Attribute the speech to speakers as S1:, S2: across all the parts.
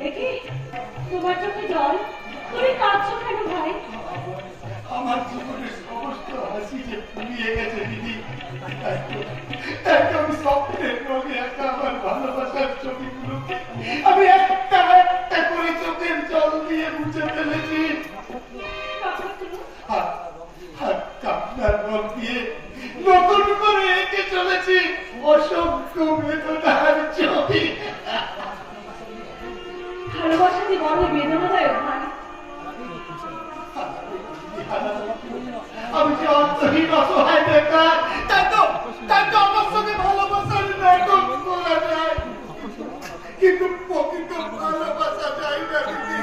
S1: দেখি তোমার চোখে জল, তুমি কাঁদছো কেন ভাই?
S2: আমার জীবনের সমস্ত হাসি যে ফুরিয়ে গেছে দিদি, একদম স্বপ্নের রঙে একটা আমার ভালোবাসার ছবিগুলোকে আমি একটা একটা করে চোখের জল দিয়ে মুছে ফেলেছি। আর কান্নার রং দিয়ে নতুন করে এঁকে চলেছি অসংখ্য বেদনার ছবি।
S1: ভালোবাসা কি বড় বেদনাদায়ক ভাই?
S2: আমি যে অন্তহীন অসহায় বেকার, তাই তো আমার সঙ্গে ভালোবাসার নাটক করা যায়, কিন্তু প্রকৃত ভালোবাসা যায় না দিদি।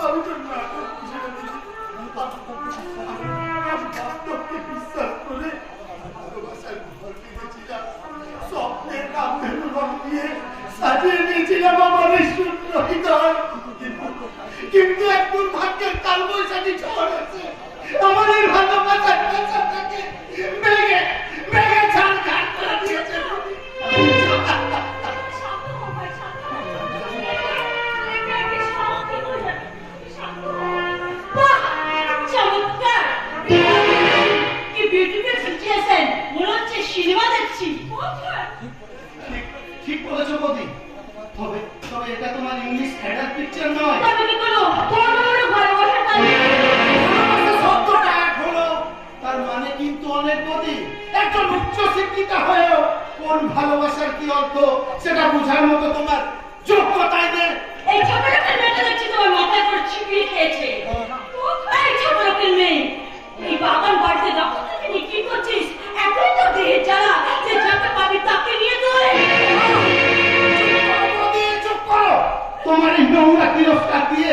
S2: আমি তো নাটক বুঝে বাস্তবকে বিশ্বাস করে ভালোবাসার ঘর কিনেছিলাম, স্বপ্নের নামের রং দিয়ে সাজিয়ে নিয়েছিলাম আমার এই শূন্য হৃদয়। কিন্তু এক দুর্ভাগ্যের কালবৈশাখী ঝড় আছে আমার এই ভালোবাসার পেছনটাকে ভেঙে ভেঙে ছাড়খাড় করে দিয়েছে। ঠিক বলেছো বৌদি, তবে তবে এটা তোমার ইংলিশ থিয়েটার পিকচার নয়। তার মানে কিন্তু অনেক বৌদি, একজন উচ্চ শিক্ষিতা হয়েও কোন ভালোবাসার কি অর্থ সেটা বোঝার মতো তোমার যোগ্যতাই নেই।
S1: এই ছোট লোকের মেয়েটা দেখছি তোমার মাথায় করে ছিপিয়ে খেয়েছে। এই ছোট লোকের মেয়ে, এই বাগান বাড়িতে যখন থেকে বিক্রি করছিস, এতই তো দেহে জ্বালা যে যাকে পাবি তাকে নিয়ে দৌড়ে।
S2: চুপ করো, তোমার এই নোংরা তিরস্কার দিয়ে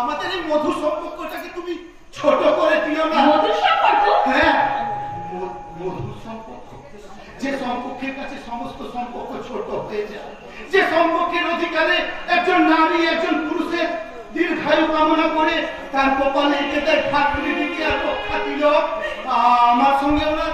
S2: আমাদের এই মধুর সম্পর্কটাকে তুমি ছোট করে দিও না।
S1: মধুর সম্পর্ক?
S2: হ্যাঁ, মধুর সম্পর্ক, যে সম্পর্কের কাছে সমস্ত সম্পর্ক ছোট হয়ে যায়, যে সম্পর্কের অধিকারে একজন নারী একজন পুরুষের দীর্ঘায়ু কামনা করে তার কপালে এঁকে দেয় ঠাকুরের দিকে আর রক্ষা দিল। আমার সঙ্গে ওরা